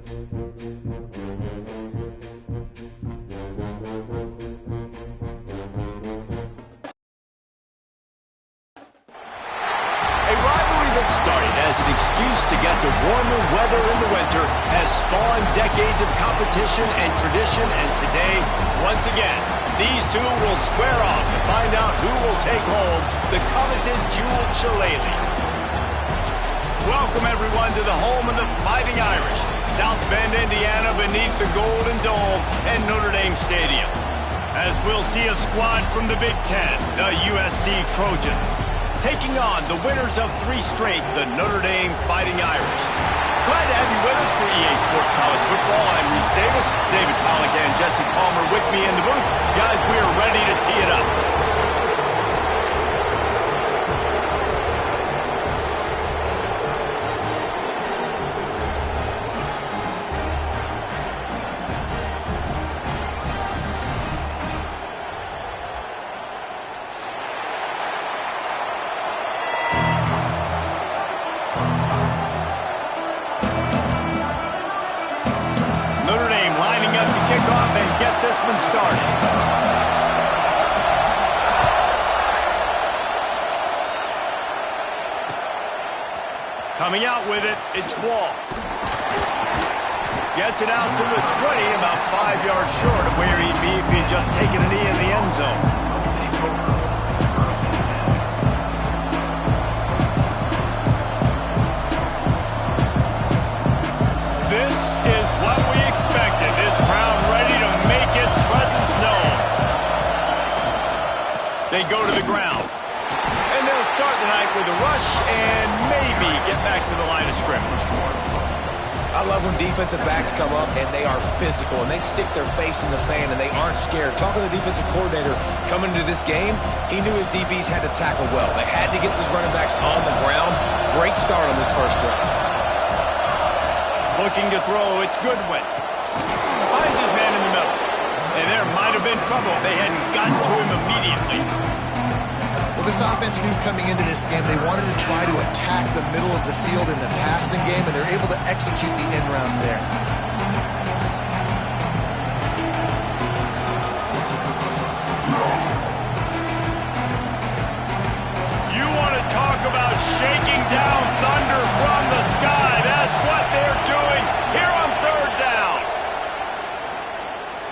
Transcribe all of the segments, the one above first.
An excuse to get to warmer weather in the winter has spawned decades of competition and tradition, and today, once again, these two will square off to find out who will take home the coveted jeweled shillelagh. Welcome, everyone, to the home of the Fighting Irish, South Bend, Indiana, beneath the Golden Dome and Notre Dame Stadium. As we'll see a squad from the Big Ten, the USC Trojans, taking on the winners of 3 straight, the Notre Dame Fighting Irish. Glad to have you with us for EA Sports College Football. I'm Reese Davis, David Pollack and Jesse Palmer with me in the booth. Guys, we are ready to tee it up. Get this one started. Coming out with it, it's Wall. Gets it out to the 20, about 5 yards short of where he'd be if he'd just taken a knee in the end zone. This is what we expected. This crowd ready to make its presence known. They go to the ground. And they'll start the night with a rush and maybe get back to the line of scrimmage. I love when defensive backs come up and they are physical and they stick their face in the fan and they aren't scared. Talking to the defensive coordinator coming into this game, he knew his DBs had to tackle well. They had to get these running backs on the ground. Great start on this first drive. Looking to throw, it's Goodwin. Finds his man in the middle. And there might have been trouble if they hadn't gotten to him immediately. Well, this offense knew coming into this game they wanted to try to attack the middle of the field in the passing game, and they're able to execute the end round there. You want to talk about shaking down thunder from the sky. That's what they're doing here on 3rd down.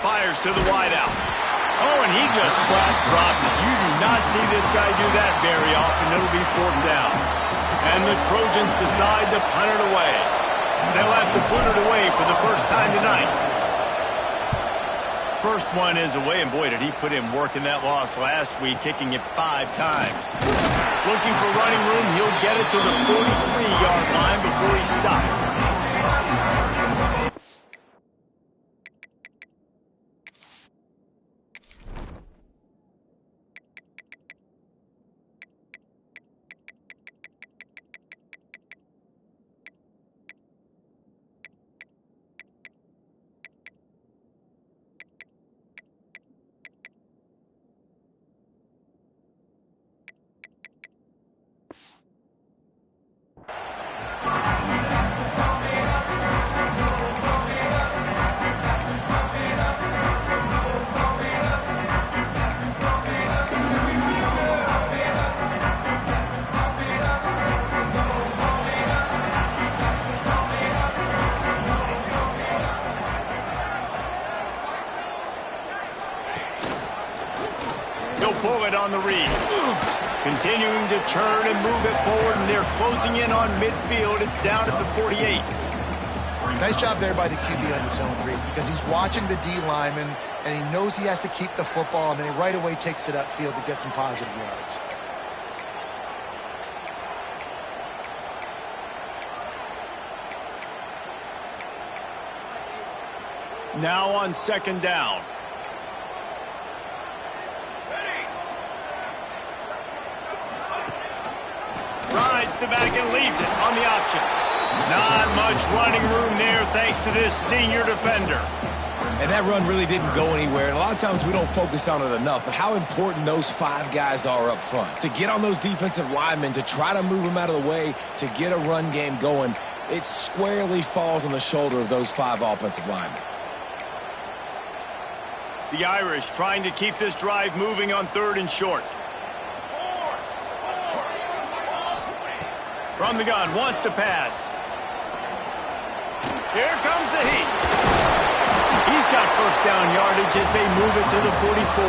Fires to the wideout. Oh, and he just flat dropped it. You do not see this guy do that very often. It'll be 4th down. And the Trojans decide to punt it away. They'll have to put it away for the first time tonight. First one is away, and boy, did he put in work in that loss last week, kicking it 5 times. Looking for running room, he'll get it to the 43-yard line before he stops. Pull it on the read. Continuing to churn and move it forward, and they're closing in on midfield. It's down at the 48. Nice job there by the QB on the zone read, because he's watching the D lineman, and he knows he has to keep the football, and then he right away takes it upfield to get some positive yards. Now on 2nd down. Rides the back and leaves it on the option. Not much running room there thanks to this senior defender. And that run really didn't go anywhere. And a lot of times we don't focus on it enough, but how important those 5 guys are up front. To get on those defensive linemen, to try to move them out of the way, to get a run game going. It squarely falls on the shoulder of those 5 offensive linemen. The Irish trying to keep this drive moving on 3rd and short. From the gun, wants to pass. Here comes the heat. He's got first down yardage as they move it to the 44.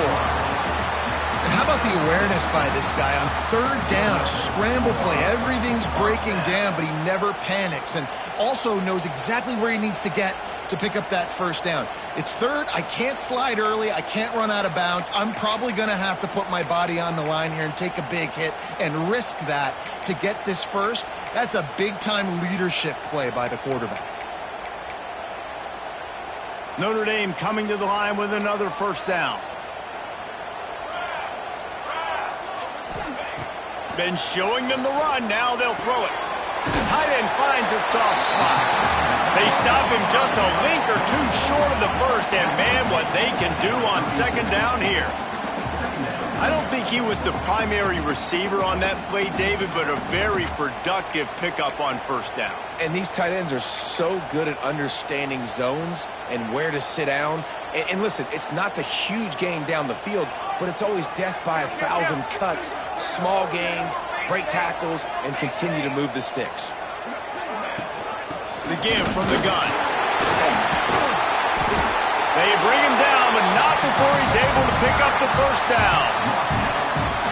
And how about the awareness by this guy on 3rd down, a scramble play. Everything's breaking down, but he never panics and also knows exactly where he needs to get to pick up that first down. It's 3rd. I can't slide early. I can't run out of bounds. I'm probably going to have to put my body on the line here and take a big hit and risk that to get this first. That's a big-time leadership play by the quarterback. Notre Dame coming to the line with another first down. Been showing them the run. Now they'll throw it. Tight end finds a soft spot. They stop him just a wink or 2 short of the first, and man, what they can do on 2nd down here. I don't think he was the primary receiver on that play, David, but a very productive pickup on 1st down. And these tight ends are so good at understanding zones and where to sit down. And listen, it's not the huge gain down the field, but it's always death by 1,000 cuts, small gains, break tackles, and continue to move the sticks. The give from the gun. They bring him down, but not before he's able to pick up the first down.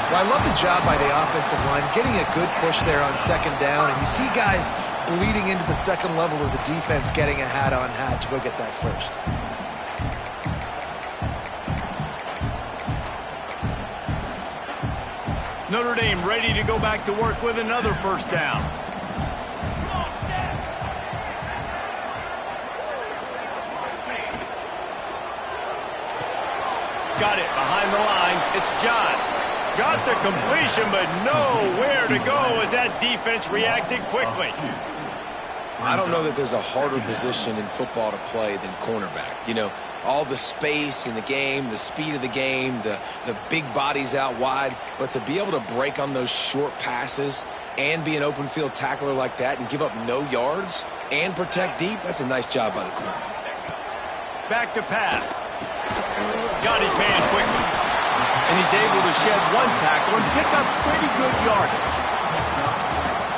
Well, I love the job by the offensive line, getting a good push there on 2nd down, and you see guys bleeding into the 2nd level of the defense, getting a hat-on-hat to go get that first. Notre Dame ready to go back to work with another first down. Got it behind the line. It's John. Got the completion, but nowhere to go as that defense reacted quickly. I don't know that there's a harder position in football to play than cornerback. You know, all the space in the game, the speed of the game, the big bodies out wide. But to be able to break on those short passes and be an open field tackler like that and give up no yards and protect deep, that's a nice job by the corner. Back to pass. Got his man quickly. And he's able to shed 1 tackle and pick up pretty good yardage.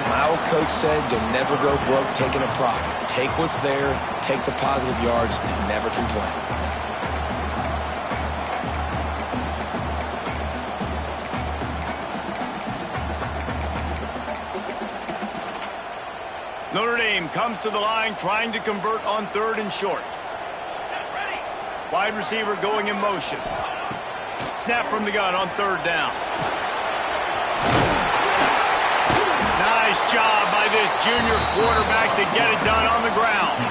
My old coach said you'll never go broke taking a profit. Take what's there, take the positive yards, and never complain. Notre Dame comes to the line trying to convert on 3rd and short. Wide receiver going in motion. Snap from the gun on 3rd down. Nice job by this junior quarterback to get it done on the ground.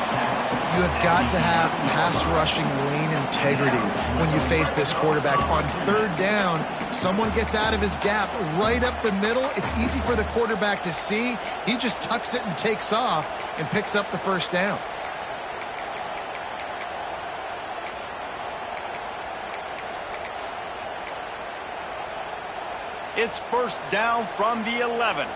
You have got to have pass rushing lane integrity when you face this quarterback. On 3rd down, someone gets out of his gap right up the middle. It's easy for the quarterback to see. He just tucks it and takes off and picks up the first down. It's 1st down from the 11.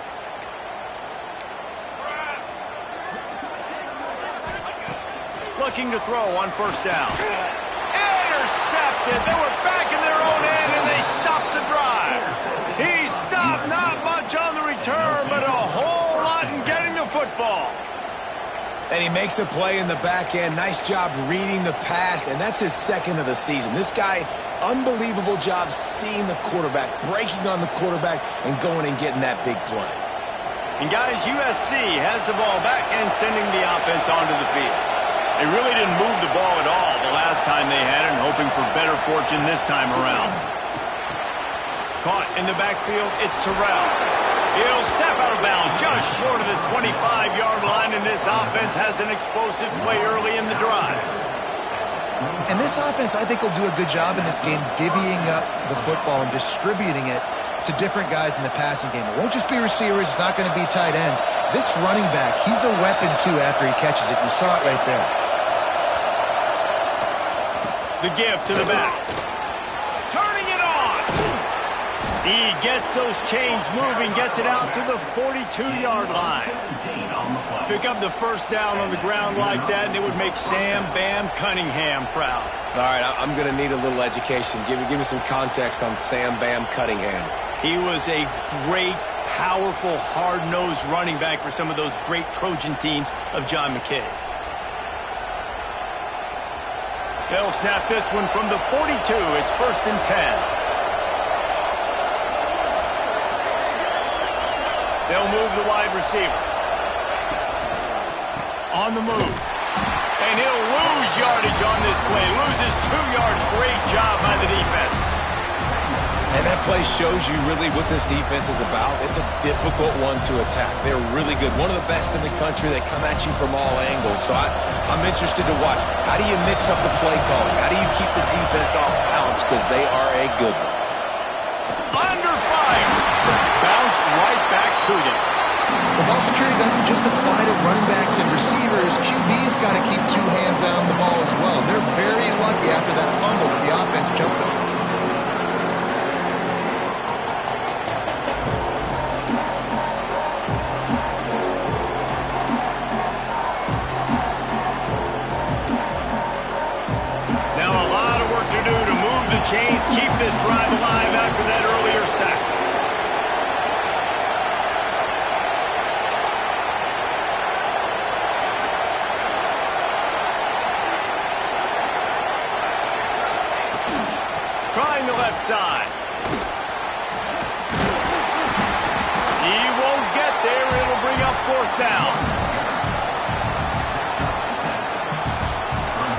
Looking to throw on 1st down. Intercepted. They were back in their own end, and they stopped the drive. He stopped, not much on the return, but a whole lot in getting the football. And he makes a play in the back end. Nice job reading the pass, and that's his 2nd of the season. This guy, unbelievable job seeing the quarterback, breaking on the quarterback, and going and getting that big play. And guys, USC has the ball back and sending the offense onto the field. They really didn't move the ball at all the last time they had it, and hoping for better fortune this time around. Caught in the backfield, it's Terrell. He'll step out of bounds just short of the 25-yard line, and this offense has an explosive play early in the drive. And this offense, I think, will do a good job in this game divvying up the football and distributing it to different guys in the passing game. It won't just be receivers. It's not going to be tight ends. This running back, he's a weapon, too, after he catches it. You saw it right there. The give to the back. Turning it on. He gets those chains moving, gets it out to the 42-yard line. Pick up the first down on the ground like that, and it would make Sam Bam Cunningham proud. All right, I'm going to need a little education. Give me some context on Sam Bam Cunningham. He was a great, powerful, hard-nosed running back for some of those great Trojan teams of John McKay. They'll snap this one from the 42. It's 1st and 10. They'll move the wide receiver. On the move. And he'll lose yardage on this play. Loses 2 yards. Great job by the defense. And that play shows you really what this defense is about. It's a difficult one to attack. They're really good. One of the best in the country. They come at you from all angles. So I'm interested to watch. How do you mix up the play calling? How do you keep the defense off balance? Because they are a good one. Under fire. Bounced right back to them. The ball security doesn't just apply to running backs and receivers. QB's got to keep 2 hands on the ball as well. They're very lucky after that fumble that the offense jumped them. Now a lot of work to do to move the chains, keep this drive alive after that earlier sack. Trying the left side. He won't get there. It'll bring up 4th down.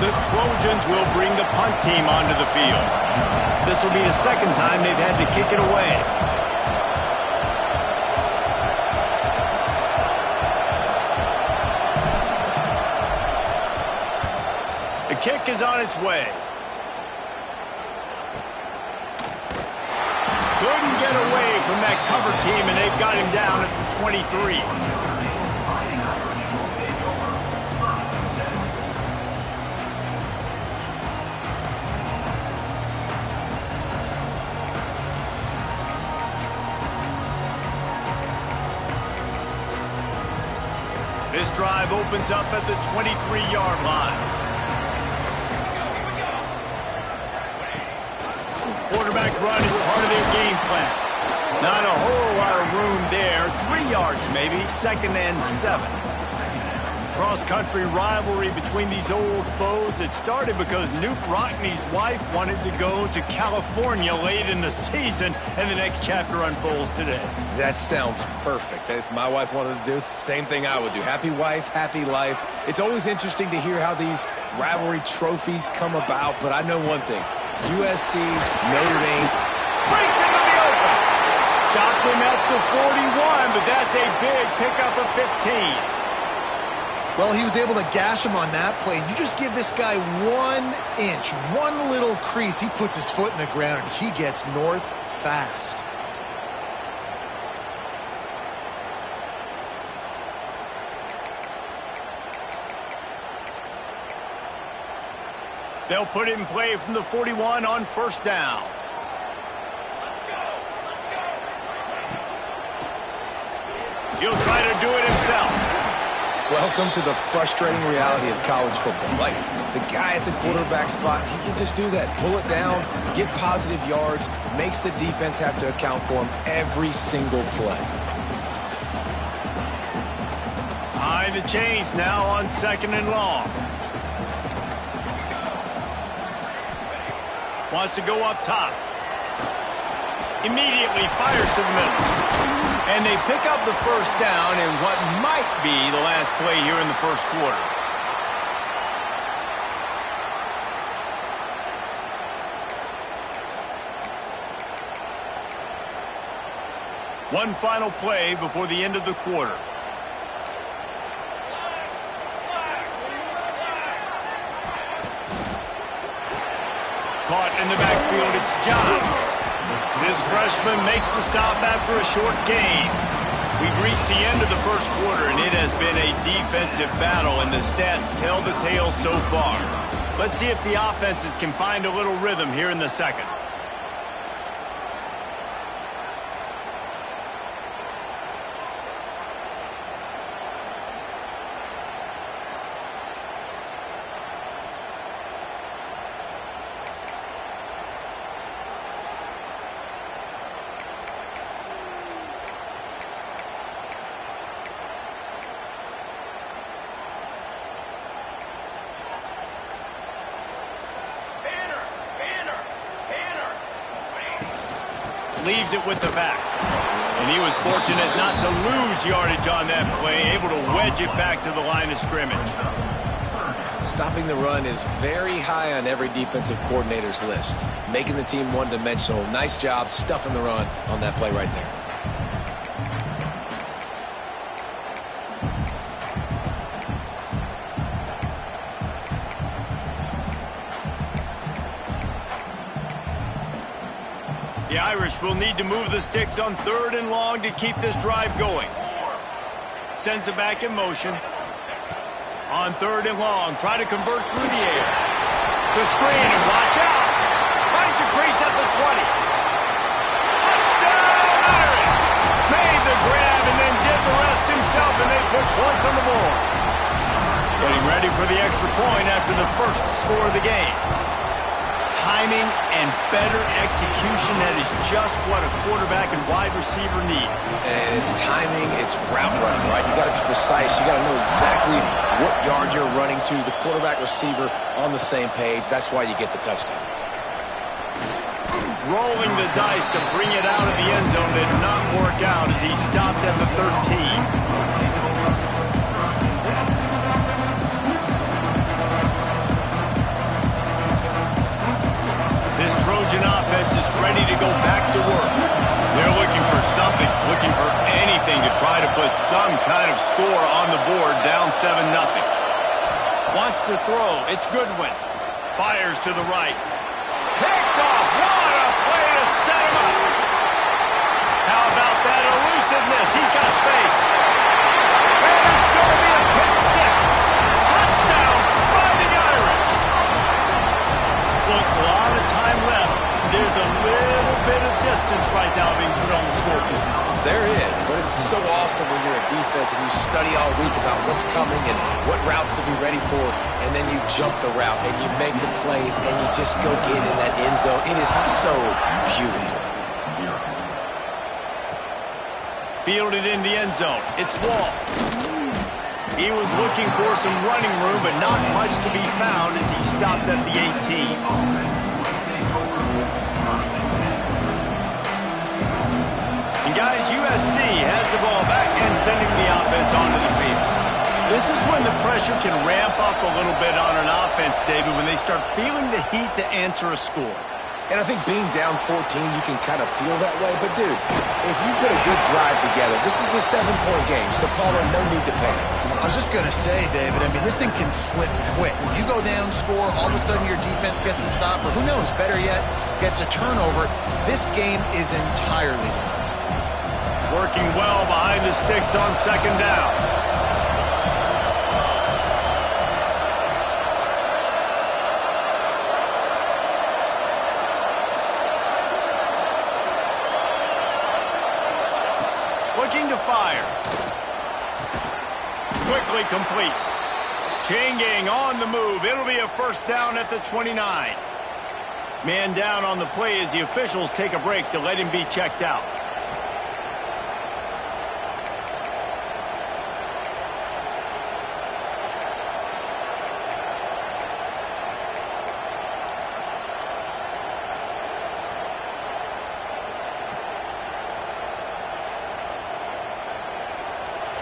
The Trojans will bring the punt team onto the field. This will be the 2nd time they've had to kick it away. The kick is on its way. Couldn't get away from that cover team, and they've got him down at the 23. This drive opens up at the 23-yard line. Quarterback run is part of their game plan. Not a whole lot of room there. 3 yards maybe. 2nd and 7. Cross-country rivalry between these old foes. It started because Newt Rockney's wife wanted to go to California late in the season, and the next chapter unfolds today. That sounds perfect. If my wife wanted to do the same thing I would do. Happy wife, happy life. It's always interesting to hear how these rivalry trophies come about, but I know one thing. USC, Notre Dame. Breaks into the open. Stopped him at the 41, but that's a big pickup of 15. Well, he was able to gash him on that play. You just give this guy 1 inch, one little crease. He puts his foot in the ground. He gets north fast. They'll put it in play from the 41 on 1st down. He'll try to do it himself. Welcome to the frustrating reality of college football. Like, the guy at the quarterback spot, he can just do that. Pull it down, get positive yards, makes the defense have to account for him every single play. Behind the chains now on 2nd and long. Wants to go up top. Immediately fires to the middle. And they pick up the 1st down in what might be the last play here in the 1st quarter. One final play before the end of the quarter. Caught in the backfield, it's John. This freshman makes the stop after a short gain. We've reached the end of the 1st quarter, and it has been a defensive battle, and the stats tell the tale so far. Let's see if the offenses can find a little rhythm here in the 2nd. leaves it with the back. And he was fortunate not to lose yardage on that play, able to wedge it back to the line of scrimmage. Stopping the run is very high on every defensive coordinator's list. Making the team one-dimensional. Nice job stuffing the run on that play right there. The Irish will need to move the sticks on 3rd and long to keep this drive going. Sends it back in motion. On 3rd and long, try to convert through the air. The screen, and watch out. Finds a crease at the 20. Touchdown, Irish! Made the grab and then did the rest himself, and they put points on the board. Getting ready for the extra point after the first score of the game. Timing and better execution, that is just what a quarterback and wide receiver need. And it's timing, it's route running, right? You got to be precise. You got to know exactly what yard you're running to. The quarterback receiver on the same page. That's why you get the touchdown. Rolling the dice to bring it out of the end zone did not work out as he stopped at the 13. This Trojan offense is ready to go back to work. They're looking for something, looking for anything to try to put some kind of score on the board, down 7-0. Wants to throw. It's Goodwin. Fires to the right. Picked off. What a play to set him up. How about that elusiveness? He's got space. And it's going to be a pick six. Touchdown, Fighting Irish. Look, a lot of time left. There's a little bit of distance right now being put on the scoreboard. There is, but it's so awesome when you're a defense and you study all week about what's coming and what routes to be ready for, and then you jump the route and you make the plays and you just go get in that end zone. It is so beautiful. Fielded in the end zone. It's Wall. He was looking for some running room, but not much to be found as he stopped at the 18. And guys, USC has the ball back and sending the offense onto the field. This is when the pressure can ramp up a little bit on an offense, David, when they start feeling the heat to answer a score. And I think being down 14, you can kind of feel that way. But, dude, if you put a good drive together, this is a 7-point game, so Palmer, no need to panic. I was just going to say, David, I mean, this thing can flip quick. When you go down, score, all of a sudden your defense gets a stop, or who knows, better yet, gets a turnover. This game is entirely different. Working well behind the sticks on 2nd down. Looking to fire. Quickly complete. Chain gang on the move. It'll be a first down at the 29. Man down on the play as the officials take a break to let him be checked out.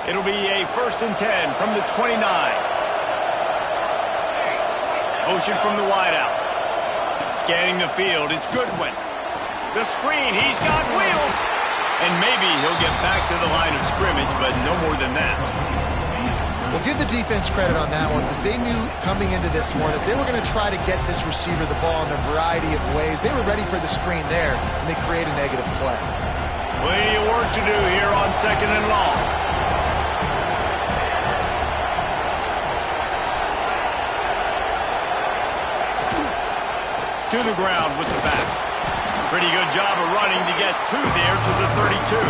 It'll be a 1st and 10 from the 29. Motion from the wideout. Scanning the field, it's Goodwin. The screen, he's got wheels. And maybe he'll get back to the line of scrimmage, but no more than that. Well, give the defense credit on that one, because they knew coming into this one that they were going to try to get this receiver the ball in a variety of ways. They were ready for the screen there, and they create a negative play. Plenty of work to do here on 2nd and long. To the ground with the back. Pretty good job of running to get there to the 32.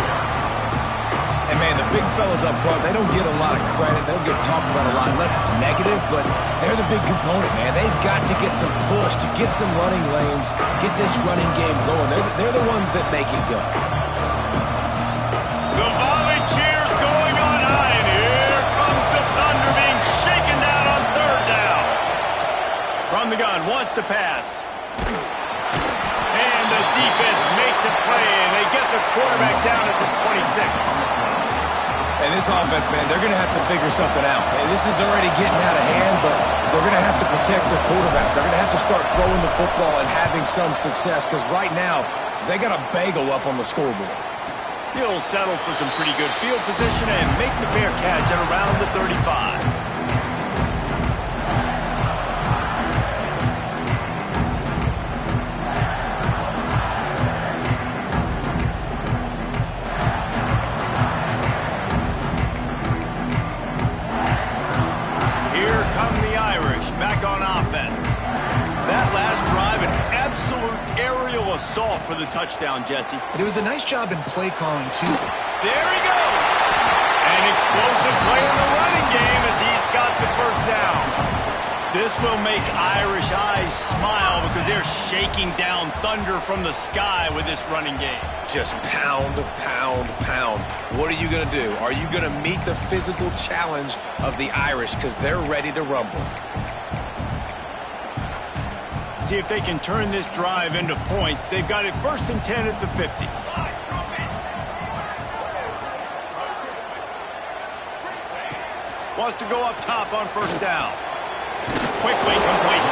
And, man, the big fellas up front, they don't get a lot of credit. They don't get talked about a lot unless it's negative, but they're the big component, man. They've got to get some push, to get some running lanes, get this running game going. They're the ones that make it go. The volley cheers going on high, and here comes the Thunder being shaken down on 3rd down. From the gun, wants to pass. And the defense makes a play, and they defense, man, they're going to have to figure something out. This is already getting out of hand, but they're going to have to protect their quarterback. They're going to have to start throwing the football and having some success because right now they got a bagel up on the scoreboard. He'll settle for some pretty good field position and make the fair catch at around the 35. Back on offense. That last drive, an absolute aerial assault for the touchdown, Jesse. But it was a nice job in play calling, too. There he goes. An explosive play in the running game as he's got the first down. This will make Irish eyes smile because they're shaking down thunder from the sky with this running game. Just pound, pound, pound. What are you going to do? Are you going to meet the physical challenge of the Irish because they're ready to rumble? See if they can turn this drive into points. They've got it 1st and 10 at the 50. Wants to go up top on 1st down. Quickly complete.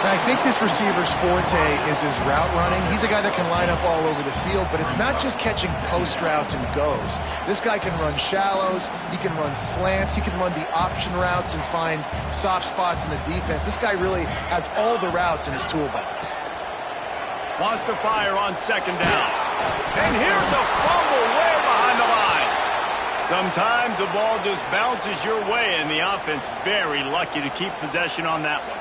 And I think this receiver's forte is his route running. He's a guy that can line up all over the field, but it's not just catching post routes and goes. This guy can run shallows, he can run slants, he can run the option routes and find soft spots in the defense. This guy really has all the routes in his toolbox. Wants to fire on 2nd down. And here's a fumble way behind the line. Sometimes the ball just bounces your way, and the offense very lucky to keep possession on that one.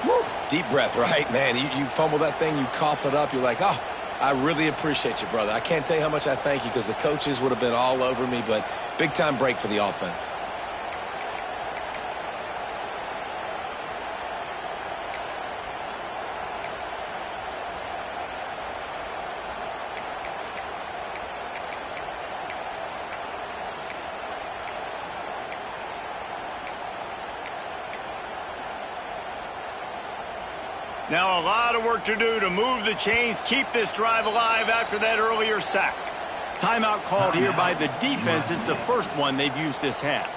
Woo. Deep breath, right, man? You fumble that thing, you cough it up, you're like, oh, I really appreciate you, brother. I can't tell you how much I thank you because the coaches would have been all over me, but big-time break for the offense. Now a lot of work to do to move the chains, keep this drive alive after that earlier sack. Timeout called here by the defense. It's the first one they've used this half.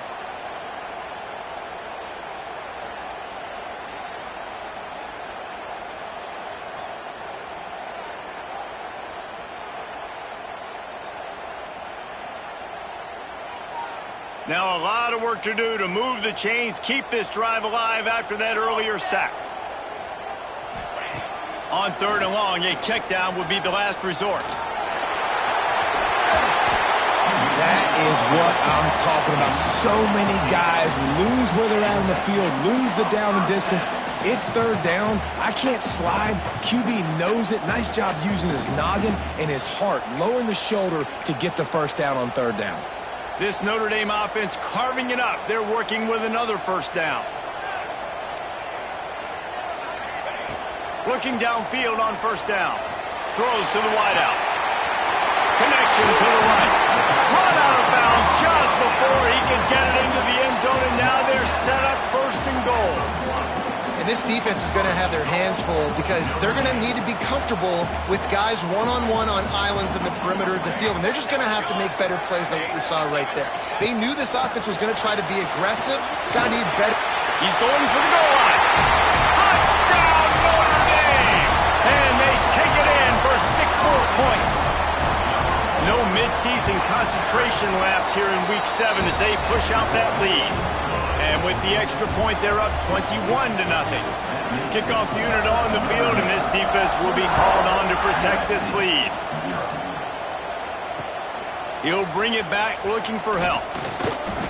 Now a lot of work to do to move the chains, keep this drive alive after that earlier sack. On 3rd and long, a check down would be the last resort. That is what I'm talking about. So many guys lose where they're at in the field, lose the down and distance. It's 3rd down. I can't slide. QB knows it. Nice job using his noggin and his heart, lowering the shoulder to get the 1st down on 3rd down. This Notre Dame offense carving it up. They're working with another 1st down. Looking downfield on 1st down. Throws to the wideout. Connection to the right. Run out of bounds just before he can get it into the end zone, and now they're set up 1st and goal. And this defense is going to have their hands full because they're going to need to be comfortable with guys one-on-one on islands in the perimeter of the field, and they're just going to have to make better plays than what we saw right there. They knew this offense was going to try to be aggressive. Got to need better. He's going for the goal line. Touchdown, Notre Dame! And they take it in for 6 more points. No midseason concentration laps here in Week 7 as they push out that lead. And with the extra point, they're up 21-0. Kickoff unit on the field, and this defense will be called on to protect this lead. He'll bring it back looking for help.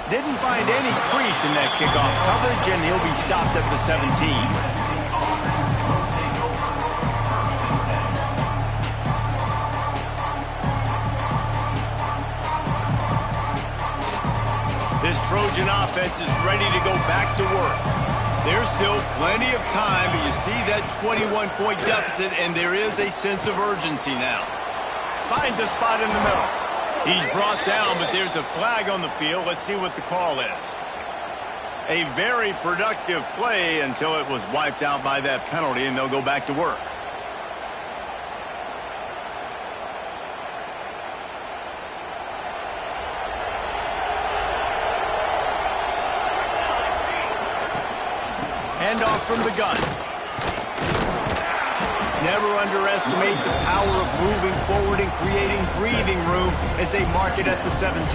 Didn't find any crease in that kickoff coverage, and he'll be stopped at the 17. This Trojan offense is ready to go back to work. There's still plenty of time, but you see that 21-point deficit, and there is a sense of urgency now. Finds a spot in the middle. He's brought down, but there's a flag on the field. Let's see what the call is. A very productive play until it was wiped out by that penalty, and they'll go back to work. Handoff from the gun. Never underestimate the power of moving forward and creating breathing room as they mark it at the 17.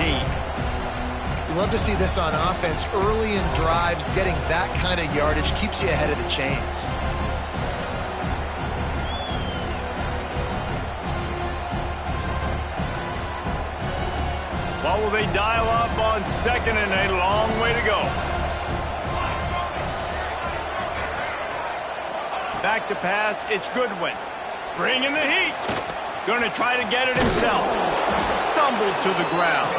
You love to see this on offense. Early in drives, getting that kind of yardage keeps you ahead of the chains. What will they dial up on 2nd and a long way to go? Back to pass, it's Goodwin. Bringing the heat. Going to try to get it himself. Stumbled to the ground.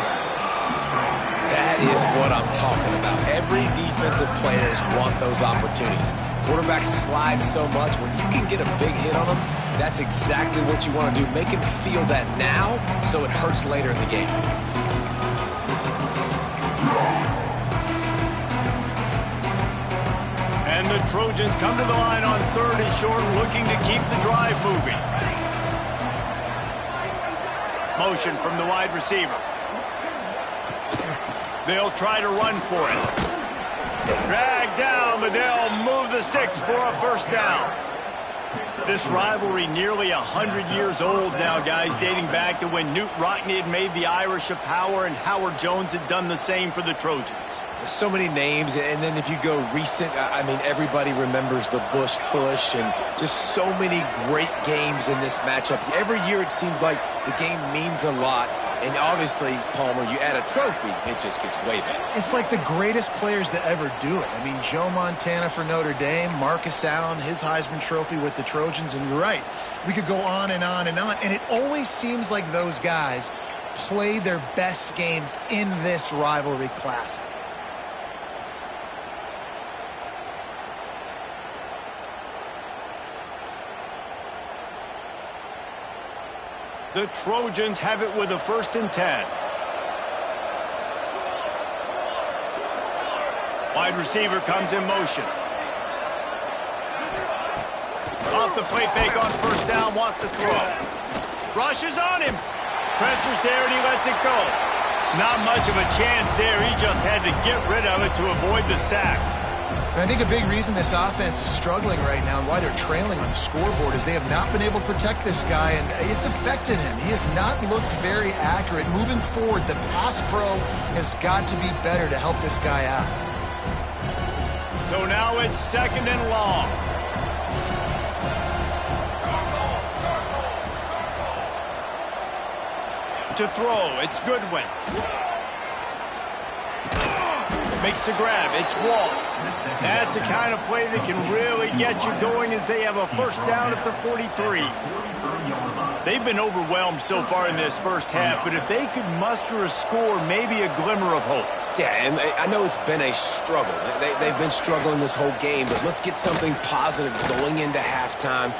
That is what I'm talking about. Every defensive players want those opportunities. Quarterbacks slide so much. When you can get a big hit on them, that's exactly what you want to do. Make him feel that now so it hurts later in the game. And the Trojans come to the line on 3rd and short, looking to keep the drive moving. Motion from the wide receiver. They'll try to run for it. Dragged down, but they'll move the sticks for a first down. This rivalry nearly 100 years old now, guys, dating back to when Newt Rockne had made the Irish a power and Howard Jones had done the same for the Trojans. So many names, and then if you go recent, I mean, everybody remembers the Bush push and just so many great games in this matchup. Every year it seems like the game means a lot, and obviously, Palmer, you add a trophy, it just gets way better. It's like the greatest players to ever do it. I mean, Joe Montana for Notre Dame, Marcus Allen, his Heisman Trophy with the Trojans, and you're right. We could go on and on and on, and it always seems like those guys play their best games in this rivalry classic. The Trojans have it with a 1st and 10. Wide receiver comes in motion. Off the play fake on 1st down, wants to throw. Rushes on him. Pressure's there and he lets it go. Not much of a chance there. He just had to get rid of it to avoid the sack. And I think a big reason this offense is struggling right now and why they're trailing on the scoreboard is they have not been able to protect this guy, and it's affected him. He has not looked very accurate. Moving forward, the pass pro has got to be better to help this guy out. So now it's 2nd and long. To throw, it's Goodwin. Makes the grab, it's Wall. That's the kind of play that can really get you going as they have a 1st down at the 43. They've been overwhelmed so far in this first half, but if they could muster a score, maybe a glimmer of hope. Yeah, and I know it's been a struggle. They've been struggling this whole game, but let's get something positive going into halftime.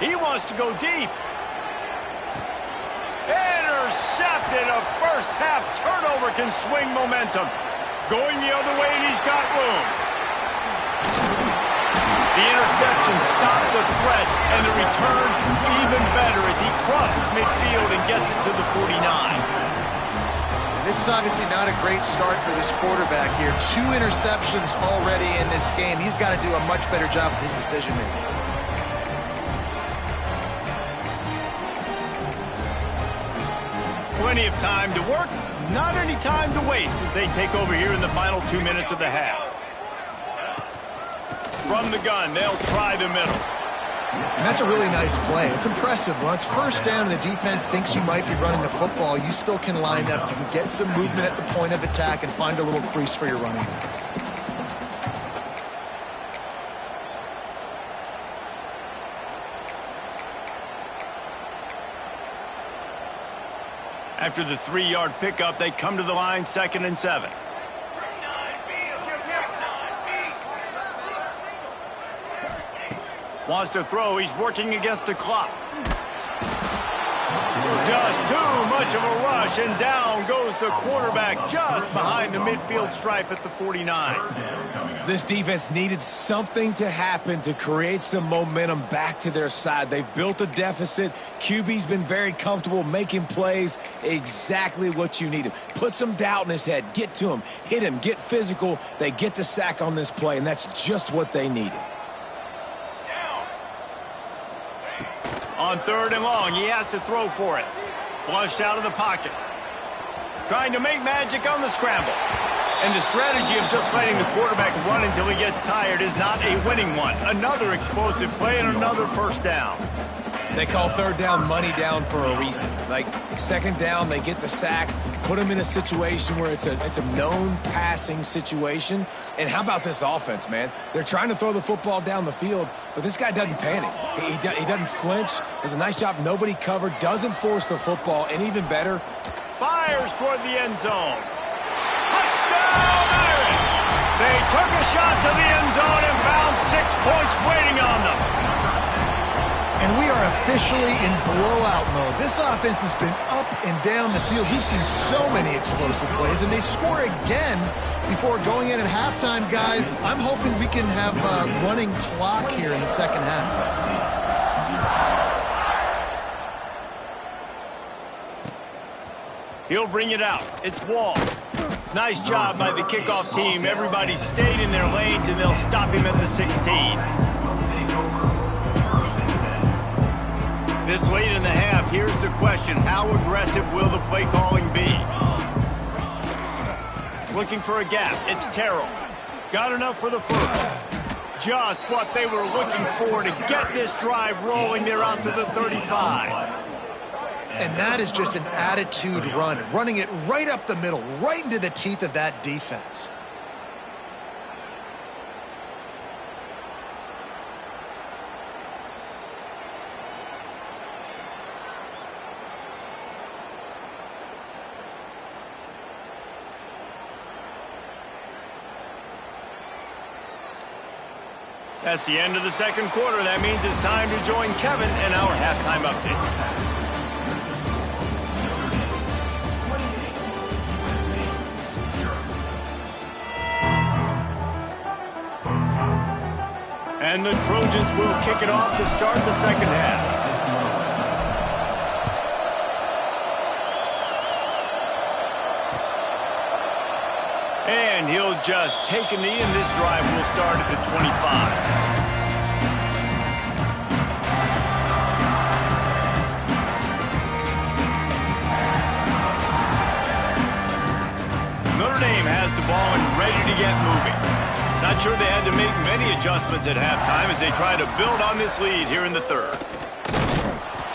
He wants to go deep. Intercepted. A first half turnover can swing momentum. Going the other way, and he's got room. The interception stopped the threat, and the return even better as he crosses midfield and gets it to the 49. This is obviously not a great start for this quarterback here. 2 interceptions already in this game. He's got to do a much better job with his decision-making. Plenty of time to work, not any time to waste as they take over here in the final 2 minutes of the half. From the gun, they'll try the middle. And that's a really nice play. It's impressive. When it's 1st down and the defense thinks you might be running the football, you still can line up. You can get some movement at the point of attack and find a little crease for your running back. After the 3-yard pickup, they come to the line 2nd and 7. Wants to throw. He's working against the clock. Just too much of a rush, and down goes the quarterback just behind the midfield stripe at the 49. This defense needed something to happen to create some momentum back to their side. They've built a deficit. QB's been very comfortable making plays. Exactly what you needed. Put some doubt in his head. Get to him. Hit him. Get physical. They get the sack on this play, and that's just what they needed. On 3rd and long, he has to throw for it. Flushed out of the pocket. Trying to make magic on the scramble. And the strategy of just letting the quarterback run until he gets tired is not a winning one. Another explosive play and another first down. They call 3rd down money down for a reason. Like 2nd down, they get the sack, put them in a situation where it's a known passing situation. And how about this offense, man? They're trying to throw the football down the field, but this guy doesn't panic. He doesn't flinch. Does a nice job. Nobody covered. Doesn't force the football. And even better, fires toward the end zone. Touchdown, Irish! They took a shot to the end zone and found 6 points waiting on them. And we are officially in blowout mode. This offense has been up and down the field. We've seen so many explosive plays, and they score again before going in at halftime, guys. I'm hoping we can have a running clock here in the second half. He'll bring it out. It's Wall. Nice job by the kickoff team. Everybody stayed in their lanes, and they'll stop him at the 16. This late in the half, here's the question. How aggressive will the play calling be? Looking for a gap. It's Terrell. Got enough for the first. Just what they were looking for to get this drive rolling. They're out to the 35. And that is just an attitude run, running it right up the middle, right into the teeth of that defense. That's the end of the second quarter. That means it's time to join Kevin in our halftime update. And the Trojans will kick it off to start the second half. And he'll just take a knee, and this drive will start at the 25. Notre Dame has the ball and ready to get moving. Not sure they had to make many adjustments at halftime as they try to build on this lead here in the third.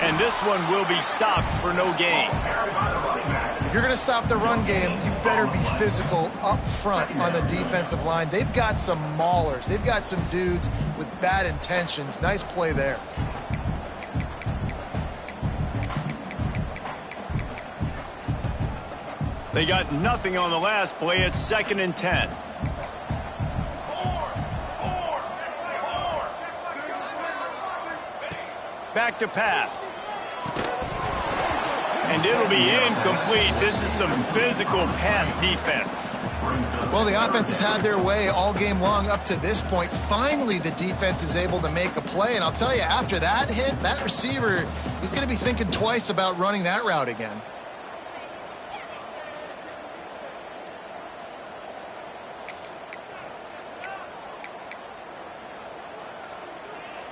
And this one will be stopped for no gain. If you're going to stop the run game, you better be physical up front on the defensive line. They've got some maulers. They've got some dudes with bad intentions. Nice play there. They got nothing on the last play. It's 2nd and 10. Back to pass. And it'll be incomplete. This is some physical pass defense. Well, the offense has had their way all game long up to this point. Finally, the defense is able to make a play. And I'll tell you, after that hit, that receiver, he's going to be thinking twice about running that route again.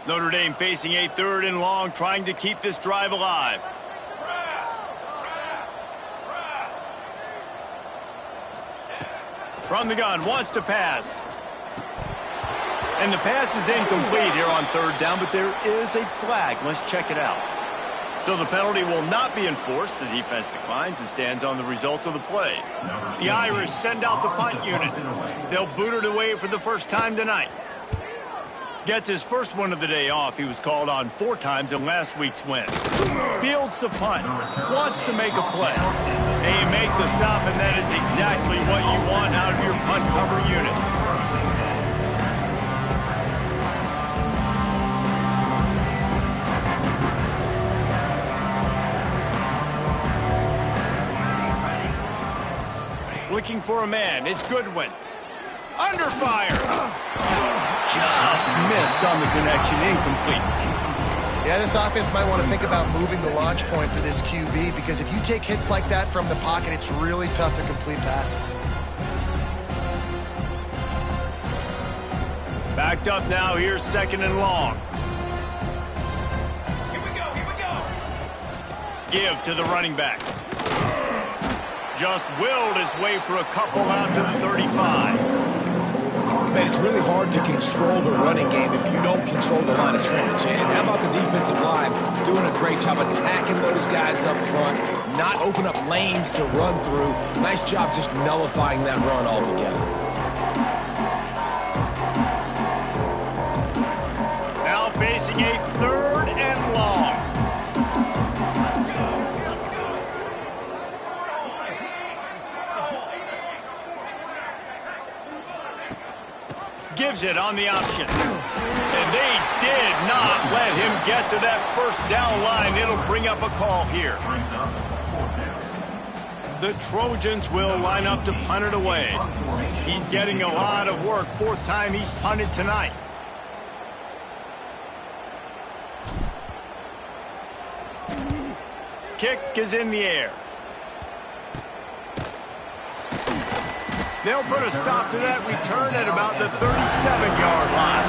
Notre Dame facing a 3rd and long, trying to keep this drive alive. From the gun, wants to pass. And the pass is incomplete here on 3rd down, but there is a flag. Let's check it out. So the penalty will not be enforced. The defense declines and stands on the result of the play. The Irish send out the punt unit. They'll boot it away for the first time tonight. Gets his first one of the day off. He was called on 4 times in last week's win. Fields the punt. Wants to make a play. They make the stop, and that is exactly what you want out of your punt cover unit. looking for a man. It's Goodwin. Under fire. Just missed on the connection. Incomplete. Yeah, this offense might want to think about moving the launch point for this QB, because if you take hits like that from the pocket, it's really tough to complete passes. Backed up now. Here's 2nd and long. Here we go. Give to the running back. Just willed his way for a couple out to the 35. Man, it's really hard to control the running game if you don't control the line of scrimmage. And how about the defensive line doing a great job attacking those guys up front, not open up lanes to run through. Nice job just nullifying that run altogether. Now facing a 3rd and long. Gives it on the option. And they did not let him get to that 1st down line. It'll bring up a call here. The Trojans will line up to punt it away. He's getting a lot of work. 4th time he's punted tonight. Kick is in the air. They'll put a stop to that return at about the 37-yard line.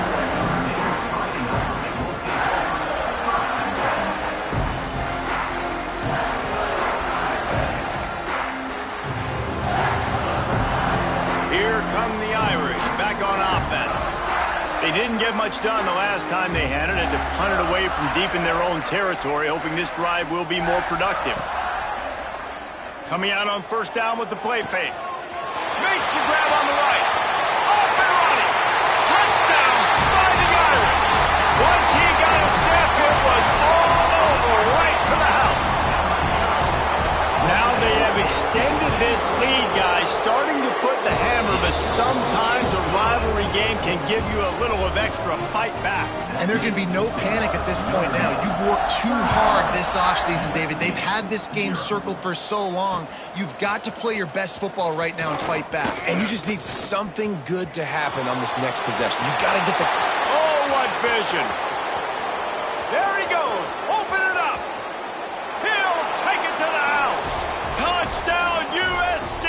Here come the Irish back on offense. They didn't get much done the last time they had it, and to punt it away from deep in their own territory, hoping this drive will be more productive. Coming out on 1st down with the play fake. Makes the grab on the right. Off and running. Touchdown, Fighting Irish. Once he got a step, it was all over right to the house. Now they have extended this lead, guys, starting to put the hammer, but sometimes a rivalry game can give you a little of extra fight back. And there can be no panic at this point now. You've worked too hard this offseason, David. They've had this game circled for so long. You've got to play your best football right now and fight back. And you just need something good to happen on this next possession. You got to get the... Oh, what vision. There he goes. Open it up. He'll take it to the house. Touchdown, USC.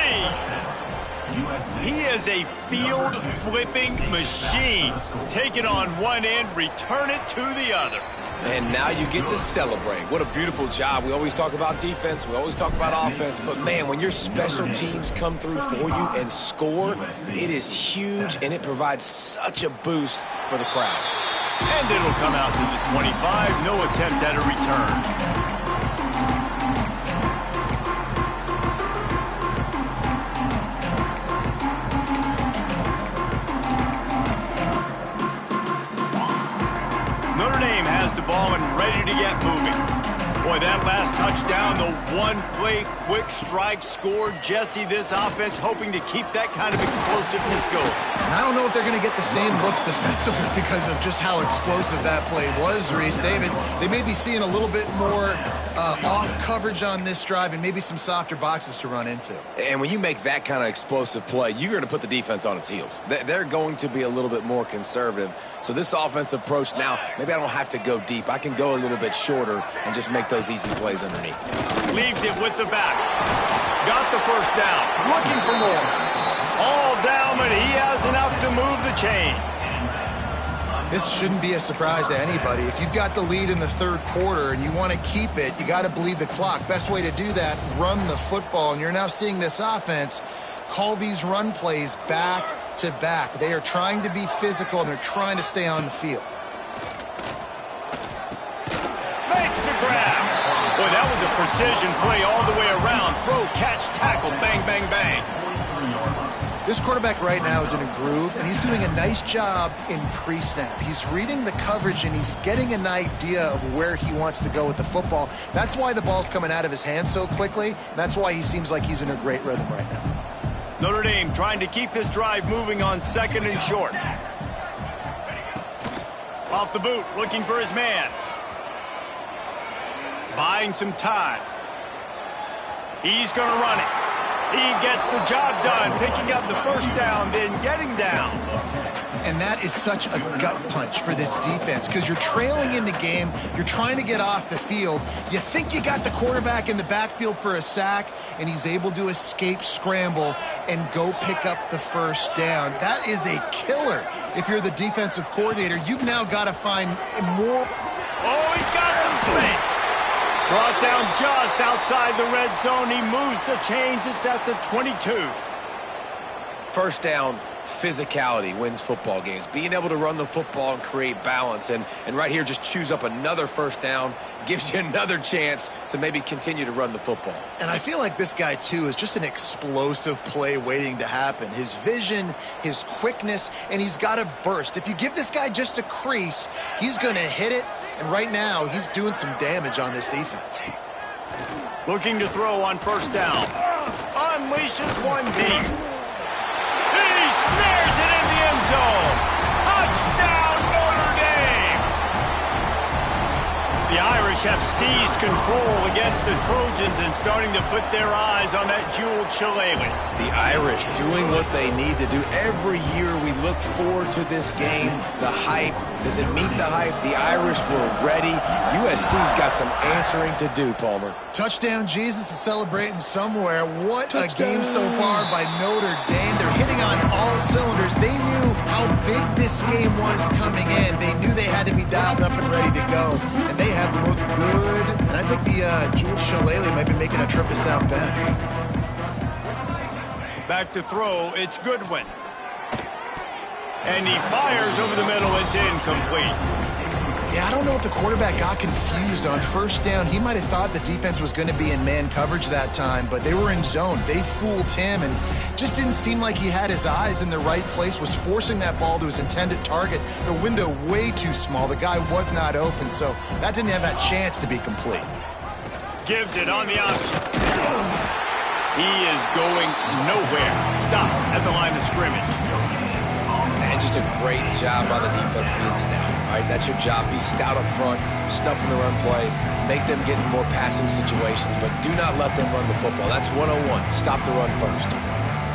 He is a field-flipping machine. Take it on one end, return it to the other. And now you get to celebrate. What a beautiful job. We always talk about defense. We always talk about offense. But, man, when your special teams come through for you and score, it is huge, and it provides such a boost for the crowd. And it'll come out to the 25. No attempt at a return. Notre Dame has the ball and ready to get moving. Boy, that last touchdown, the one-play quick strike scored. Jesse, this offense hoping to keep that kind of explosiveness going. And I don't know if they're going to get the same looks defensively because of just how explosive that play was, Reese. David, they may be seeing a little bit more off coverage on this drive and maybe some softer boxes to run into. And when you make that kind of explosive play, you're going to put the defense on its heels. They're going to be a little bit more conservative. So this offensive approach now, maybe I don't have to go deep. I can go a little bit shorter and just make those easy plays underneath. Leaves it with the back. Got the 1st down. Looking for more. All down, but he has enough to move the chains. This shouldn't be a surprise to anybody. If you've got the lead in the 3rd quarter and you want to keep it, you got to bleed the clock. Best way to do that, run the football. And you're now seeing this offense call these run plays back to back. They are trying to be physical, and they're trying to stay on the field. Makes the grab. Boy, that was a precision play all the way around. Throw, catch, tackle, bang, bang, bang. This quarterback right now is in a groove, and he's doing a nice job in pre-snap. He's reading the coverage, and he's getting an idea of where he wants to go with the football. That's why the ball's coming out of his hands so quickly, and that's why he seems like he's in a great rhythm right now. Notre Dame trying to keep this drive moving on 2nd and short. Off the boot, looking for his man. Buying some time. He's going to run it. He gets the job done, picking up the first down, then getting down. And that is such a gut punch for this defense because you're trailing in the game. You're trying to get off the field. You think you got the quarterback in the backfield for a sack, and he's able to escape scramble and go pick up the first down. That is a killer. If you're the defensive coordinator, you've now got to find more. Oh, he's got some space. Brought down just outside the red zone. He moves the chains. It's at the 22. First down, physicality wins football games. Being able to run the football and create balance. And right here, just choose up another first down. Gives you another chance to maybe continue to run the football. And I feel like this guy, too, is just an explosive play waiting to happen. His vision, his quickness, and he's got a burst. If you give this guy just a crease, he's going to hit it. And right now, he's doing some damage on this defense. Looking to throw on first down. Unleashes one deep. He snares it in the end zone. Touchdown, Notre Dame. The Irish have seized control against the Trojans and starting to put their eyes on that jeweled shillelagh. The Irish doing what they need to do. Every year we look forward to this game. The hype, does it meet the hype? The Irish were ready. USC's got some answering to do, Palmer. Touchdown Jesus is celebrating somewhere. What a game so far by Notre Dame. They're hitting on all cylinders. They knew how big this game was coming in. They knew they had to be dialed up and ready to go. And they have looked good. And I think the jeweled shillelagh might be making a trip to South Bend. Back to throw, it's Goodwin. And he fires over the middle, it's incomplete. Yeah, I don't know if the quarterback got confused on first down. He might have thought the defense was going to be in man coverage that time, but they were in zone. They fooled him and just didn't seem like he had his eyes in the right place, was forcing that ball to his intended target. The window way too small. The guy was not open, so that didn't have that chance to be complete. Gives it on the option. He is going nowhere. Stop at the line of scrimmage. And just a great job by the defense being stout. All right, that's your job. Be stout up front, stuff in the run play, make them get in more passing situations, but do not let them run the football. That's 101. Stop the run first.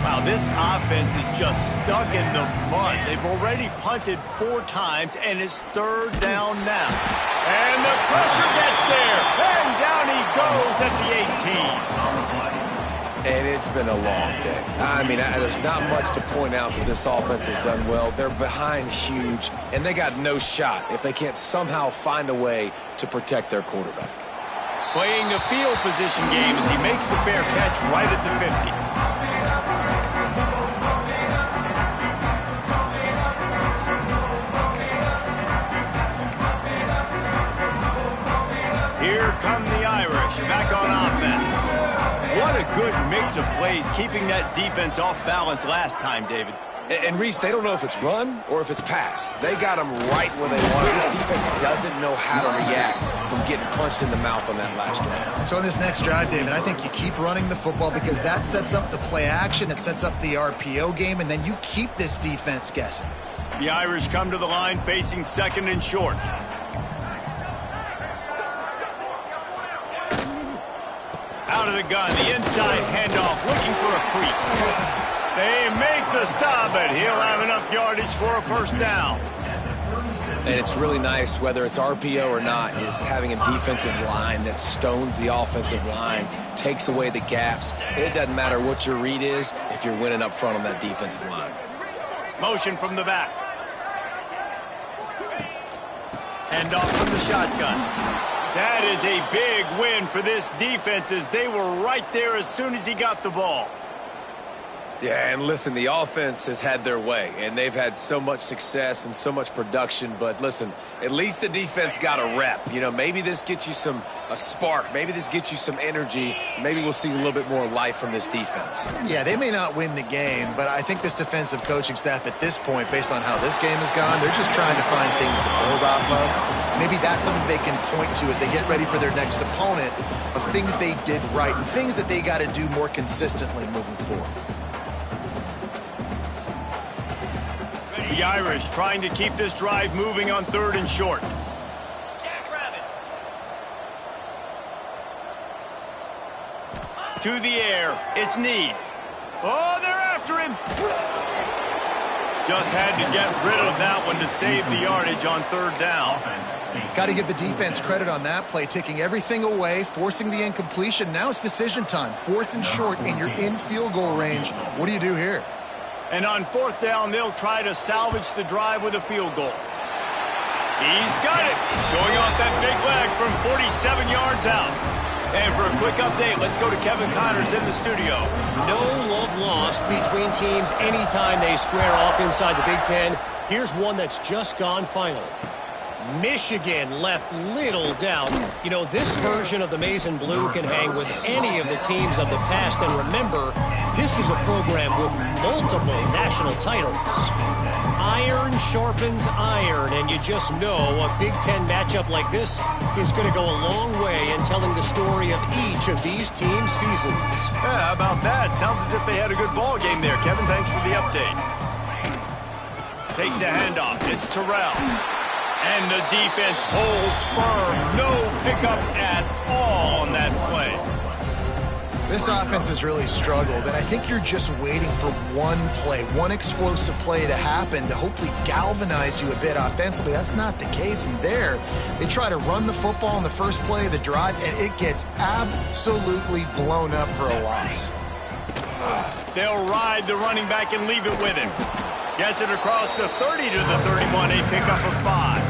Wow, this offense is just stuck in the mud. They've already punted 4 times, and it's third down now. And the pressure gets there, and down he goes at the 18. And it's been a long day. I mean, there's not much to point out that this offense has done well. They're behind huge, and they got no shot if they can't somehow find a way to protect their quarterback. Playing the field position game as he makes the fair catch right at the 50. Here come the Irish, back on offense. What a good mix of plays, keeping that defense off balance last time, David. And Reese, they don't know if it's run or if it's pass. They got them right where they want it. This defense doesn't know how to react from getting punched in the mouth on that last drive. So in this next drive, David, I think you keep running the football because that sets up the play action, it sets up the RPO game, and then you keep this defense guessing. The Irish come to the line facing second and short. Out of the gun, the inside handoff, looking for a crease. They make the stop, but he'll have enough yardage for a first down. And it's really nice, whether it's RPO or not, is having a defensive line that stones the offensive line, takes away the gaps. It doesn't matter what your read is if you're winning up front on that defensive line. Motion from the back. Handoff from the shotgun. That is a big win for this defense as they were right there as soon as he got the ball. Yeah, and listen, the offense has had their way, and they've had so much success and so much production. But listen, at least the defense got a rep. You know, maybe this gets you a spark. Maybe this gets you some energy. Maybe we'll see a little bit more life from this defense. Yeah, they may not win the game, but I think this defensive coaching staff at this point, based on how this game has gone, they're just trying to find things to build off of. Maybe that's something they can point to as they get ready for their next opponent of things they did right and things that they got to do more consistently moving forward. The Irish trying to keep this drive moving on third and short. To the air, it's Need. Oh, they're after him. Just had to get rid of that one to save the yardage on third down. Got to give the defense credit on that play, taking everything away, forcing the incompletion. Now it's decision time. 4th and short, and you're in field goal range. What do you do here? And on 4th down, they'll try to salvage the drive with a field goal. He's got it, showing off that big leg from 47 yards out. And for a quick update, let's go to Kevin Connors in the studio. No love lost between teams anytime they square off inside the Big Ten. Here's one that's just gone final. Michigan left little doubt. You know, this version of the maize and blue can hang with any of the teams of the past. And remember, this is a program with multiple national titles. Iron sharpens iron, and you just know a Big Ten matchup like this is going to go a long way in telling the story of each of these teams' seasons. Yeah, how about that? Sounds as if they had a good ball game there. Kevin, thanks for the update. Takes the handoff. It's Terrell. And the defense holds firm. No pickup at all on that play. This offense has really struggled, and I think you're just waiting for one play, one explosive play to happen to hopefully galvanize you a bit offensively. That's not the case, and there, they try to run the football in the first play of the drive, and it gets absolutely blown up for a loss. They'll ride the running back and leave it with him. Gets it across the 30 to the 31, a pickup of 5.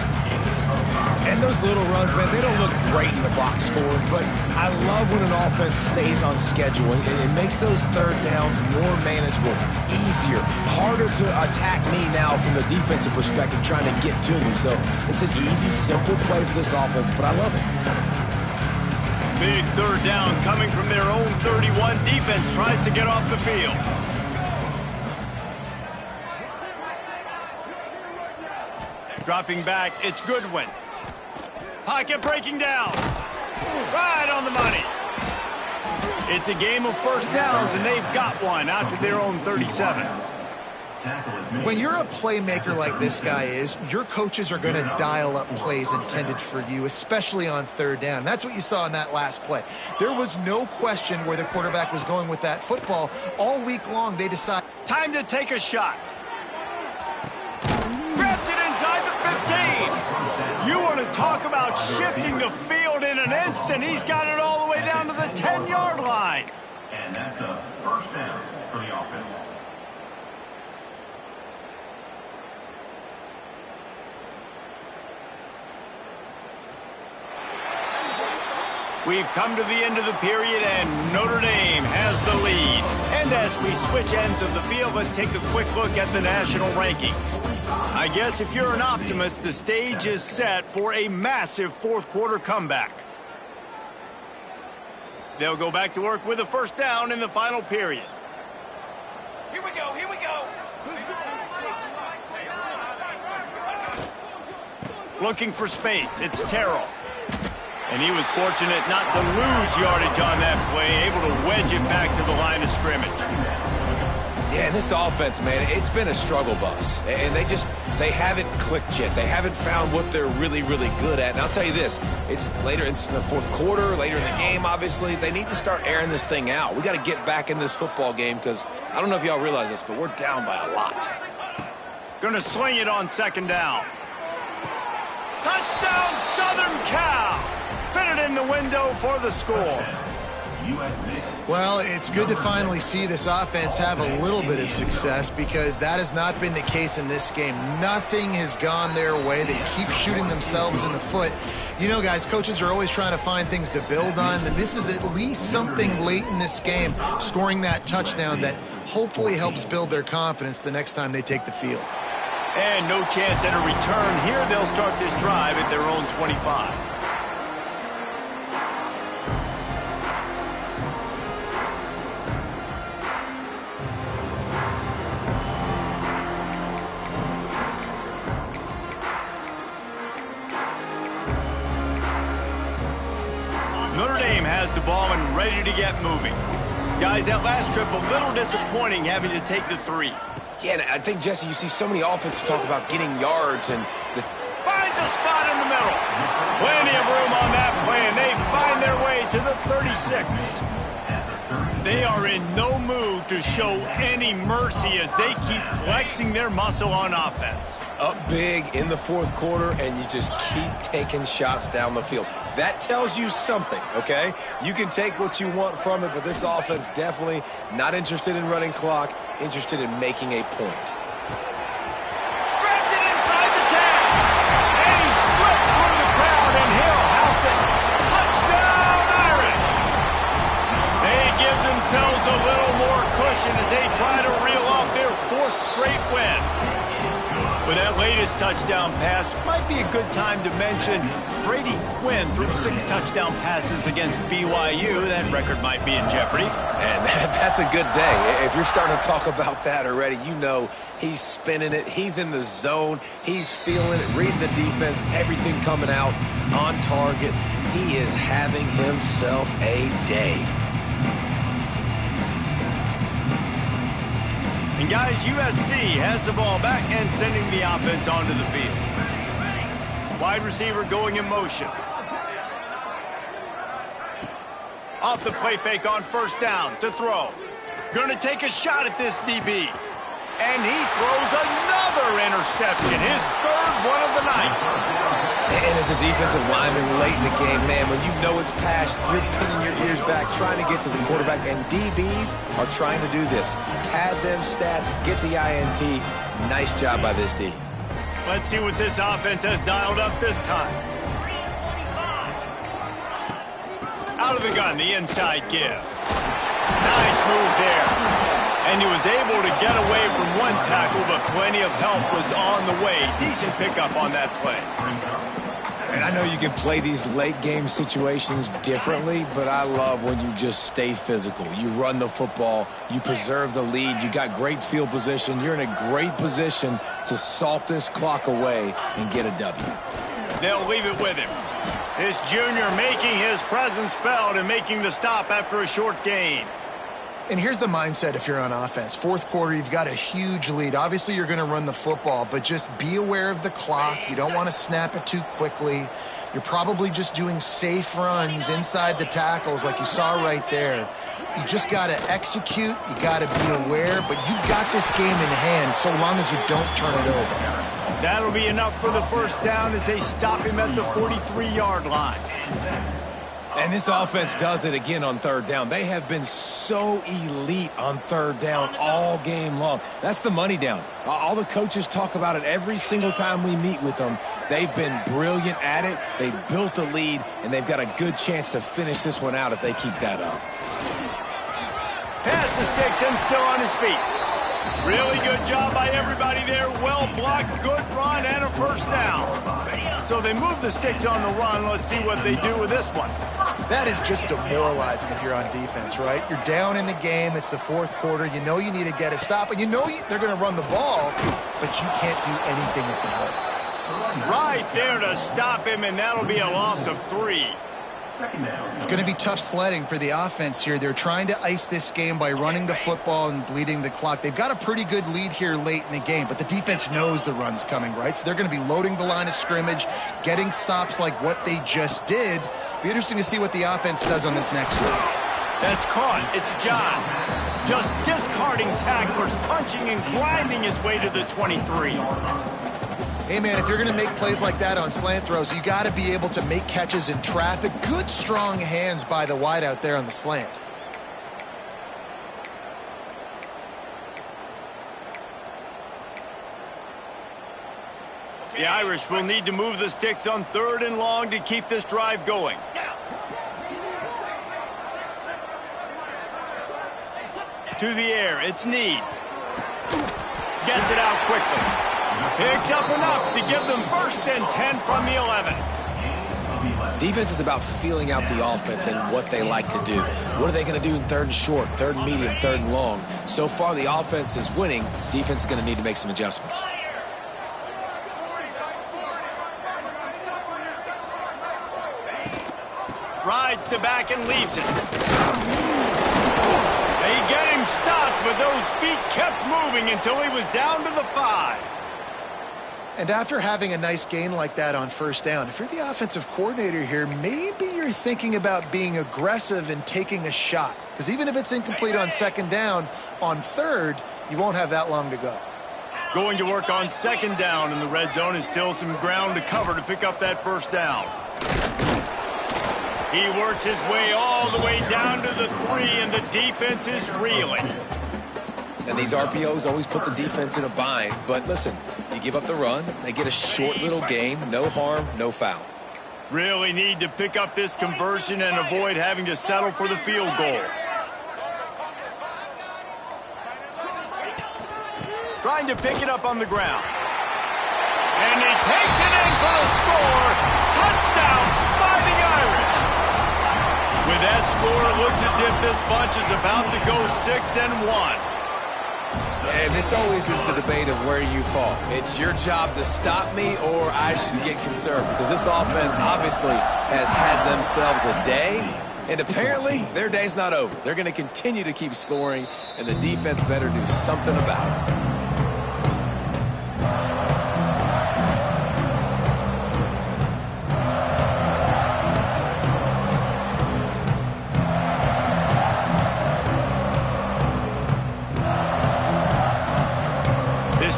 And those little runs, man, they don't look great in the box score, but I love when an offense stays on schedule. It makes those third downs more manageable, easier, harder to attack me now from the defensive perspective trying to get to me. So it's an easy, simple play for this offense, but I love it. Big third down coming from their own 31. Defense tries to get off the field. Dropping back, it's Goodwin. Pocket breaking down. Right on the money. It's a game of first downs, and they've got one out to their own 37. When you're a playmaker like this guy is, your coaches are going to dial up plays intended for you, especially on third down. That's what you saw in that last play. There was no question where the quarterback was going with that football. All week long, they decided. Time to take a shot. Grabs it inside the 15. You want to talk about shifting the field in an instant. He's got it all the way down to the 10-yard line. And that's a first down for the offense. We've come to the end of the period, and Notre Dame has the lead. And as we switch ends of the field, let's take a quick look at the national rankings. I guess if you're an optimist, the stage is set for a massive fourth-quarter comeback. They'll go back to work with a first down in the final period. Here we go, here we go. Looking for space, it's Terrell. And he was fortunate not to lose yardage on that play, able to wedge it back to the line of scrimmage. Yeah, and this offense, man, it's been a struggle bus. And they haven't clicked yet. They haven't found what they're really, really good at. And I'll tell you this, it's later in the fourth quarter, later in the game, obviously. They need to start airing this thing out. We got to get back in this football game because I don't know if y'all realize this, but we're down by a lot. Gonna sling it on second down. Touchdown, Southern Cal! Fit it in the window for the score. Well, it's good to finally see this offense have a little bit of success because that has not been the case in this game. Nothing has gone their way. They keep shooting themselves in the foot. You know, guys, coaches are always trying to find things to build on, and this is at least something late in this game, scoring that touchdown that hopefully helps build their confidence the next time they take the field. And no chance at a return here. They'll start this drive at their own 25. Notre Dame has the ball and ready to get moving. Guys, that last trip a little disappointing having to take the 3. Yeah, and I think, Jesse, you see so many offenses talk about getting yards and the... Finds a spot in the middle. Plenty of room on that play, and they find their way to the 36. They are in no mood to show any mercy as they keep flexing their muscle on offense. Up big in the fourth quarter, and you just keep taking shots down the field. That tells you something, okay? You can take what you want from it, but this offense definitely not interested in running clock, interested in making a point. Grabs it inside the tag, and he slipped through the crowd, and he'll house it. Touchdown, Irish! They give themselves a little more cushion as they try to reel off their fourth straight win. With that latest touchdown pass, might be a good time to mention Brady Quinn threw 6 touchdown passes against BYU. That record might be in jeopardy. And that's a good day. If you're starting to talk about that already, you know he's spinning it. He's in the zone. He's feeling it, reading the defense, everything coming out on target. He is having himself a day. And guys, USC has the ball back and sending the offense onto the field. Wide receiver going in motion. Off the play fake on first down to throw. Going to take a shot at this DB. And he throws another interception, his third one of the night. And as a defensive lineman late in the game, man, when you know it's past, you're pinning your ears back, trying to get to the quarterback, and DBs are trying to do this. Pad them stats, get the INT. Nice job by this D. Let's see what this offense has dialed up this time. Out of the gun, the inside give. Nice move there. And he was able to get away from one tackle, but plenty of help was on the way. Decent pickup on that play. And I know you can play these late game situations differently, but I love when you just stay physical. You run the football, you preserve the lead, you got great field position, you're in a great position to salt this clock away and get a W. They'll leave it with him. This junior making his presence felt and making the stop after a short gain. And here's the mindset if you're on offense. Fourth quarter, you've got a huge lead. Obviously, you're going to run the football, but just be aware of the clock. You don't want to snap it too quickly. You're probably just doing safe runs inside the tackles like you saw right there. You just got to execute. You got to be aware, but you've got this game in hand so long as you don't turn it over. That'll be enough for the first down as they stop him at the 43-yard line. And this offense does it again on third down. They have been so elite on third down all game long. That's the money down. All the coaches talk about it every single time we meet with them. They've been brilliant at it. They've built the lead, and they've got a good chance to finish this one out if they keep that up. Pass the sticks and still on his feet. Really good job by everybody there. Well blocked, good run, and a first down. So they move the sticks on the run. Let's see what they do with this one. That is just demoralizing if you're on defense, right? You're down in the game. It's the fourth quarter. You know you need to get a stop, and you know they're going to run the ball, but you can't do anything about it. Right there to stop him, and that'll be a loss of 3. It's going to be tough sledding for the offense here. They're trying to ice this game by running the football and bleeding the clock. They've got a pretty good lead here late in the game, but the defense knows the run's coming, right? So they're going to be loading the line of scrimmage, getting stops like what they just did. Be interesting to see what the offense does on this next one. That's caught. It's John. Just discarding tacklers, punching and grinding his way to the 23. Hey, man, if you're going to make plays like that on slant throws, you got to be able to make catches in traffic. Good, strong hands by the wide out there on the slant. The Irish will need to move the sticks on third and long to keep this drive going. To the air, it's Need. Gets it out quickly. Picks up enough to give them first and 10 from the 11. Defense is about feeling out the offense and what they like to do. What are they going to do in third and short, third and medium, third and long? So far, the offense is winning. Defense is going to need to make some adjustments. Rides to back and leaves it. They get him stopped, but those feet kept moving until he was down to the 5. And after having a nice gain like that on first down, if you're the offensive coordinator here, maybe you're thinking about being aggressive and taking a shot. Because even if it's incomplete on second down, on third, you won't have that long to go. Going to work on second down in the red zone is still some ground to cover to pick up that first down. He works his way all the way down to the 3, and the defense is reeling. And these RPOs always put the defense in a bind. But listen, you give up the run, they get a short little gain, no harm, no foul. Really need to pick up this conversion and avoid having to settle for the field goal. Trying to pick it up on the ground. And he takes it in for the score. Touchdown, Fighting Irish. With that score, it looks as if this bunch is about to go 6-1. And this always is the debate of where you fall. It's your job to stop me, or I should get concerned, because this offense obviously has had themselves a day, and apparently their day's not over. They're going to continue to keep scoring, and the defense better do something about it.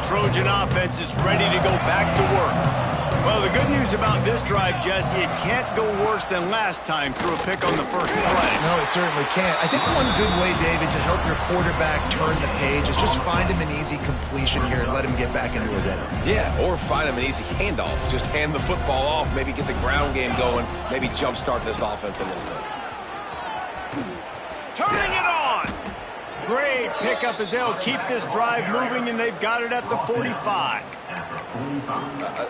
Trojan offense is ready to go back to work. Well, the good news about this drive, Jesse, it can't go worse than last time through a pick on the first play. No, it certainly can't. I think one good way, David, to help your quarterback turn the page is just find him an easy completion here and let him get back into a rhythm. Yeah, or find him an easy handoff. Just hand the football off, maybe get the ground game going, maybe jumpstart this offense a little bit. Turning it on! Great pickup as they'll keep this drive moving, and they've got it at the 45.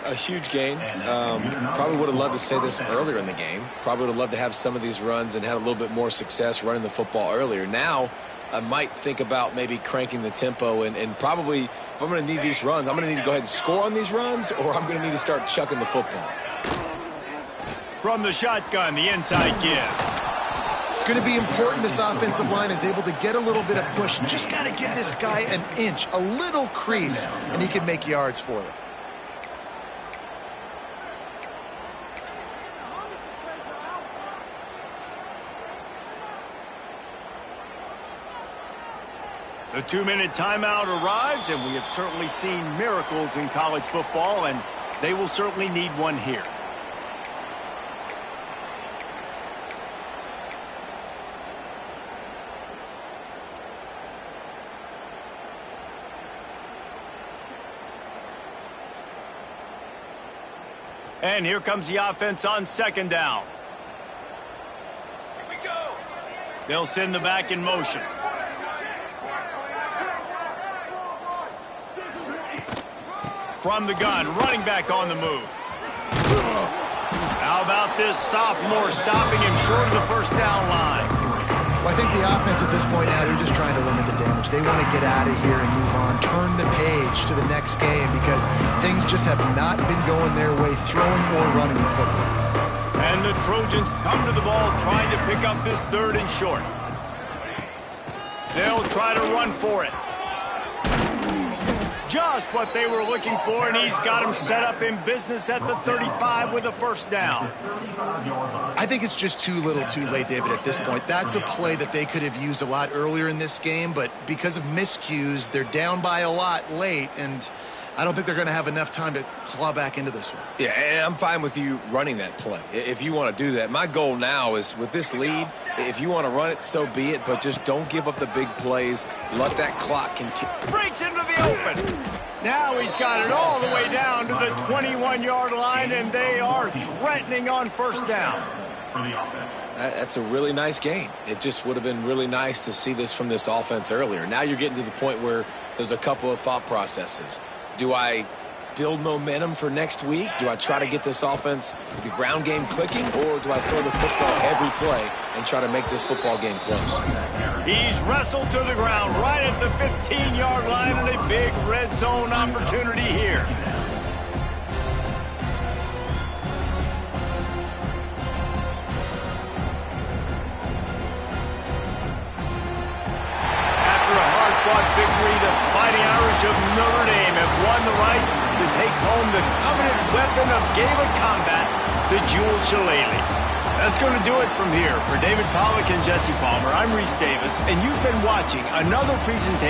A huge gain. Probably would have loved to say this earlier in the game. Probably would have loved to have some of these runs and had a little bit more success running the football earlier. Now, I might think about maybe cranking the tempo and probably, if I'm going to need these runs, I'm going to need to go ahead and score on these runs, or I'm going to need to start chucking the football. From the shotgun, the inside give. It's going to be important this offensive line is able to get a little bit of push. Just got to give this guy an inch, a little crease, and he can make yards for it. The 2-minute timeout arrives, and we have certainly seen miracles in college football, and they will certainly need one here. And here comes the offense on second down. Here we go. They'll send the back in motion. From the gun, running back on the move. How about this sophomore stopping him short of the first down line? Well, I think the offense at this point now, they're just trying to limit the damage. They want to get out of here and move on, turn the page to the next game, because things just have not been going their way, throwing or running the football. And the Trojans come to the ball trying to pick up this third and short. They'll try to run for it. Just what they were looking for, and he's got him set up in business at the 35 with a first down. I think it's just too little too late, David, at this point. That's a play that they could have used a lot earlier in this game, but because of miscues, they're down by a lot late, and I don't think they're going to have enough time to claw back into this one. Yeah, and I'm fine with you running that play if you want to do that. My goal now is, with this lead, if you want to run it, so be it, but just don't give up the big plays. Let that clock continue. Breaks into the open. Now he's got it all the way down to the 21-yard line, and they are threatening on first down. That's a really nice gain. It just would have been really nice to see this from this offense earlier. Now you're getting to the point where there's a couple of thought processes. Do I build momentum for next week? Do I try to get this offense, the ground game clicking, or do I throw the football every play and try to make this football game close? He's wrestled to the ground right at the 15-yard line, and a big red zone opportunity here. Victory, the Fighting Irish of Notre Dame have won the right to take home the coveted weapon of Gala combat, the Jewel Shillelagh. The That's going to do it from here. For David Pollack and Jesse Palmer, I'm Reese Davis, and you've been watching another presentation